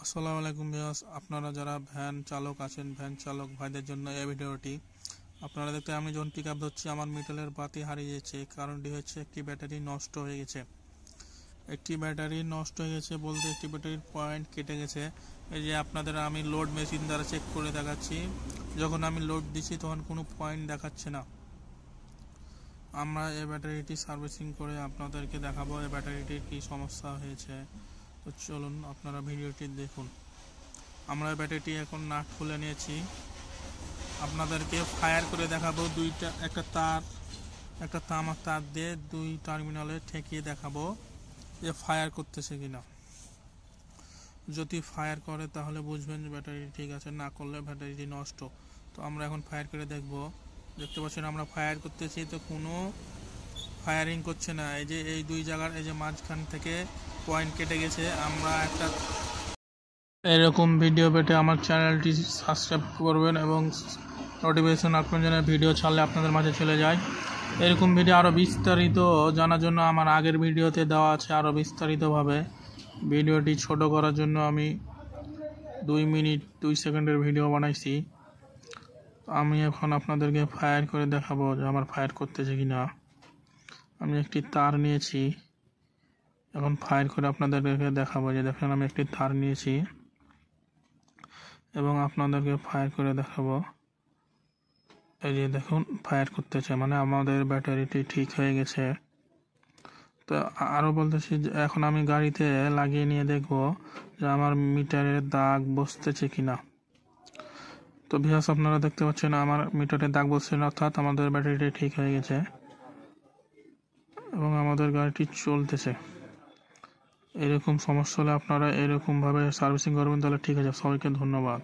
আসসালামু আলাইকুম ভিউয়ার্স, আপনারা যারা ভ্যান চালক আছেন, ভ্যান চালক ভাইদের জন্য এই ভিডিওটি। আপনারা দেখতে আমি যখন পিক আপ ধরছি আমার মিটারের বাতি হারিয়ে গেছে। কারণটি হচ্ছে একটি ব্যাটারি নষ্ট হয়ে গেছে। বলতে একটি ব্যাটারির পয়েন্ট কেটে গেছে। এই যে আপনাদের আমি লোড মেশিন দ্বারা চেক করে দেখাচ্ছি। যখন আমি লোড দিচ্ছি তখন কোনো পয়েন্ট দেখাচ্ছে না। আমরা এই ব্যাটারিটি সার্ভিসিং করে আপনাদেরকে দেখাবো এই ব্যাটারিটির কি সমস্যা হয়েছে। তো চলুন আপনারা ভিডিওটি দেখুন। আমরা ব্যাটারিটি এখন নাট খুলে নিয়েছি, আপনাদেরকে ফায়ার করে দেখাবো। একটা তামার তার দিয়ে দুই টার্মিনালে ঠেকিয়ে দেখাবো যে ফায়ার করতেছে কিনা। যদি ফায়ার করে তাহলে বুঝবেন যে ব্যাটারি ঠিক আছে, না করলে ব্যাটারিটি নষ্ট। তো আমরা এখন ফায়ার করে দেখব। দেখতে পাচ্ছেন আমরা ফায়ার করতেছি তো কোনো ফায়ারিং করছে না। এই যে এই দুই জায়গার এই যে মাঝখান থেকে পয়েন্ট কেটে গেছে। আমরা একটা এরকম ভিডিও পেতে আমার চ্যানেলটি সাবস্ক্রাইব করবেন এবং নোটিফিকেশন আপনার জন্য ভিডিও ছাড়লে আপনাদের মাঝে চলে যায়। এরকম ভিডিও আরও বিস্তারিত জানার জন্য আমার আগের ভিডিওতে দেওয়া আছে আরও বিস্তারিতভাবে। ভিডিওটি ছোট করার জন্য আমি 2 মিনিট 2 সেকেন্ডের ভিডিও বানাইছি। আমি এখন আপনাদেরকে ফায়ার করে দেখাবো যে আমার ফায়ার করতেছে কিনা। আমি একটি তার নিয়েছি, এখন ফায়ার করে আপনাদেরকে দেখাবো। যে দেখেন আমি একটি তার নিয়েছি এবং আপনাদেরকে ফায়ার করে দেখাবো। এই যে দেখুন ফায়ার করতেছে, মানে আমাদের ব্যাটারিটি ঠিক হয়ে গেছে। তো আরও বলতেছি যে এখন আমি গাড়িতে লাগিয়ে নিয়ে দেখব যে আমার মিটারের দাগ বসতেছে কিনা। তো ভিউয়ার্স আপনারা দেখতে পাচ্ছেন আমার মিটারের দাগ বসছে না, অর্থাৎ আমাদের ব্যাটারিটি ঠিক হয়ে গেছে এবং আমাদের গাড়িটি চলতেছে। এরকম সমস্যা হলে আপনারা এরকমভাবে সার্ভিসিং করবেন, তাহলে ঠিক আছে। সবাইকে ধন্যবাদ।